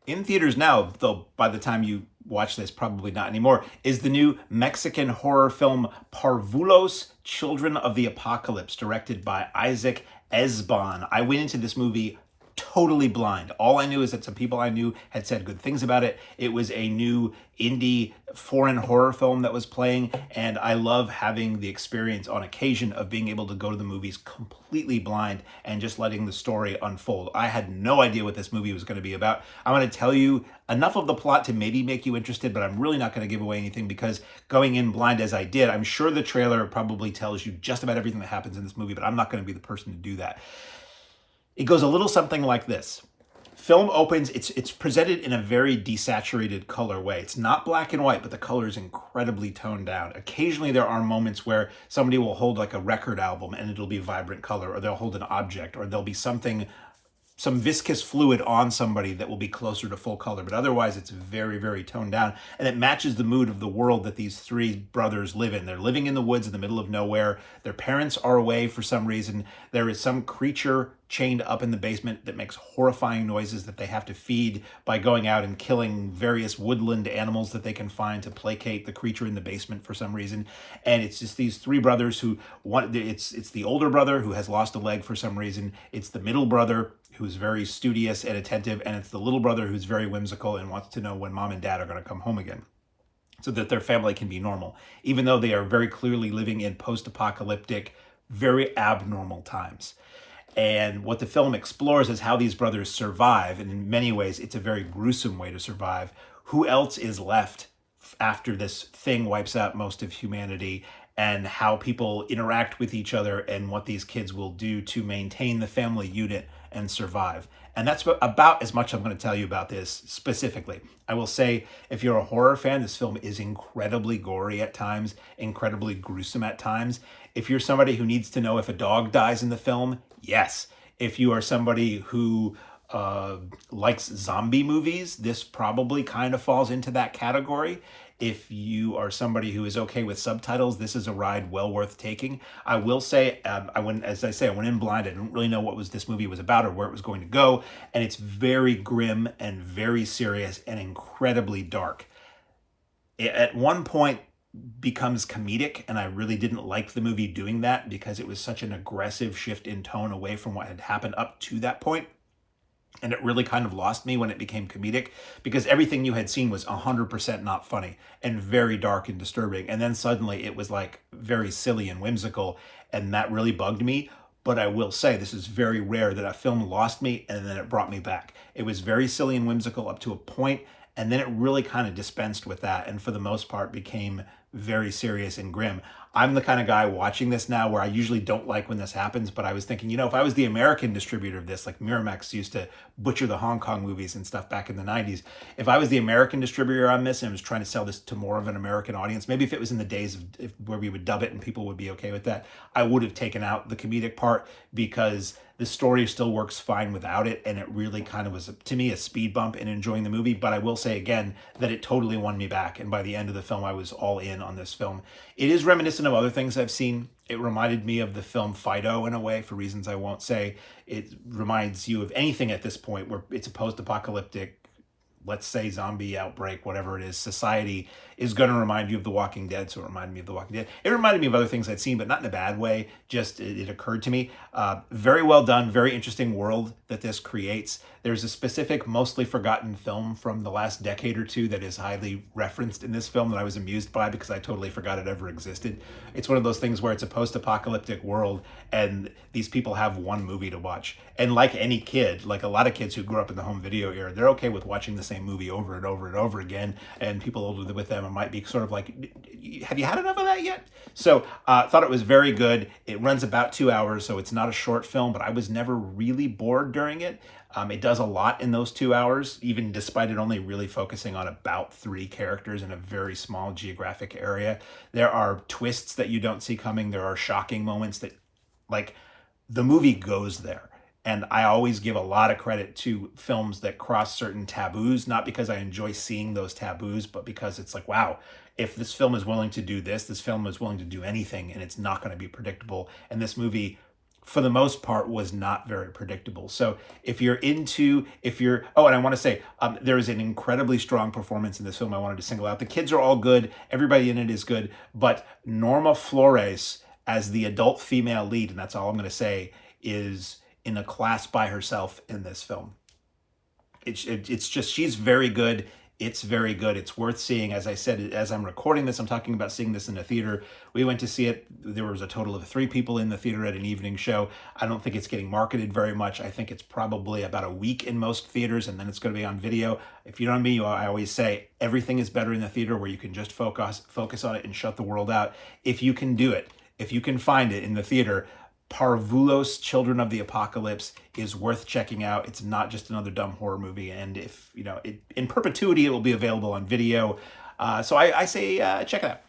In theaters now, though by the time you watch this, probably not anymore, is the new Mexican horror film Parvulos, Children of the Apocalypse, directed by Isaac Ezban. I went into this movie totally blind. All I knew is that some people I knew had said good things about it. It was a new indie foreign horror film that was playing, and I love having the experience on occasion of being able to go to the movies completely blind and just letting the story unfold. I had no idea what this movie was going to be about. I'm going to tell you enough of the plot to maybe make you interested, but I'm really not going to give away anything because going in blind as I did, I'm sure the trailer probably tells you just about everything that happens in this movie, but I'm not going to be the person to do that. It goes a little something like this. Film opens, it's presented in a very desaturated color way. It's not black and white, but the color is incredibly toned down. Occasionally there are moments where somebody will hold like a record album and it'll be vibrant color, or they'll hold an object, or there'll be something, some viscous fluid on somebody that will be closer to full color, but otherwise it's very, very toned down, and it matches the mood of the world that these three brothers live in. They're living in the woods in the middle of nowhere. Their parents are away for some reason. There is some creature chained up in the basement that makes horrifying noises that they have to feed by going out and killing various woodland animals that they can find to placate the creature in the basement for some reason. And it's just these three brothers who it's the older brother who has lost a leg for some reason. It's the middle brother who's very studious and attentive, and it's the little brother who's very whimsical and wants to know when mom and dad are going to come home again so that their family can be normal, even though they are very clearly living in post-apocalyptic, very abnormal times. And what the film explores is how these brothers survive, and in many ways, it's a very gruesome way to survive. Who else is left after this thing wipes out most of humanity, and how people interact with each other, and what these kids will do to maintain the family unit and survive. And that's about as much I'm going to tell you about this specifically. I will say, if you're a horror fan, this film is incredibly gory at times, incredibly gruesome at times. If you're somebody who needs to know if a dog dies in the film, yes. If you are somebody who likes zombie movies, this probably kind of falls into that category. If you are somebody who is okay with subtitles, this is a ride well worth taking. I will say, I went in blind. I didn't really know what this movie was about or where it was going to go, and it's very grim and very serious and incredibly dark. It, at one point, becomes comedic, and I really didn't like the movie doing that because it was such an aggressive shift in tone away from what had happened up to that point. And it really kind of lost me when it became comedic because everything you had seen was 100% not funny and very dark and disturbing. And then suddenly it was like very silly and whimsical, and that really bugged me. But I will say this is very rare that a film lost me and then it brought me back. It was very silly and whimsical up to a point, and then it really kind of dispensed with that, and for the most part became very serious and grim. I'm the kind of guy watching this now where I usually don't like when this happens, but I was thinking, if I was the American distributor of this, like Miramax used to butcher the Hong Kong movies and stuff back in the 90s, if I was the American distributor on this and was trying to sell this to more of an American audience, maybe if it was in the days where we would dub it and people would be okay with that, I would have taken out the comedic part because the story still works fine without it, and it really kind of was, to me, a speed bump in enjoying the movie. But I will say again that it totally won me back, and by the end of the film, I was all in on this film. It is reminiscent of other things I've seen. It reminded me of the film Fido in a way, for reasons I won't say. It reminds you of anything at this point where it's a post-apocalyptic, let's say zombie outbreak, whatever it is, society is going to remind you of The Walking Dead. So it reminded me of The Walking Dead. It reminded me of other things I'd seen, but not in a bad way. Just it occurred to me. Very well done, very interesting world that this creates. There's a specific, mostly forgotten film from the last decade or two that is highly referenced in this film that I was amused by because I totally forgot it ever existed. It's one of those things where it's a post-apocalyptic world and these people have one movie to watch. And like any kid, like a lot of kids who grew up in the home video era, they're okay with watching the same movie over and over and over again. And people older with them might be sort of like, have you had enough of that yet? So thought it was very good. It runs about 2 hours, so it's not a short film, but I was never really bored during it. It does a lot in those 2 hours, even despite it only really focusing on about 3 characters in a very small geographic area. There are twists that you don't see coming. There are shocking moments that, like, the movie goes there. And I always give a lot of credit to films that cross certain taboos, not because I enjoy seeing those taboos, but because it's like, wow, if this film is willing to do this film is willing to do anything, and it's not going to be predictable. And this movie for the most part, was not very predictable. So if you're oh, and I want to say, there is an incredibly strong performance in this film I wanted to single out. The kids are all good. Everybody in it is good. But Norma Flores as the adult female lead, and that's all I'm going to say, is in a class by herself in this film. It's just, she's very good. It's very good. It's worth seeing. As I said, as I'm recording this, I'm talking about seeing this in a theater. We went to see it. There was a total of 3 people in the theater at an evening show. I don't think it's getting marketed very much. I think it's probably about a week in most theaters, and then it's going to be on video. If you know me, I always say everything is better in the theater, where you can just focus on it and shut the world out. If you can do it, if you can find it in the theater, Parvulos, Children of the Apocalypse is worth checking out. It's not just another dumb horror movie, and if in perpetuity, it will be available on video. So I say check it out.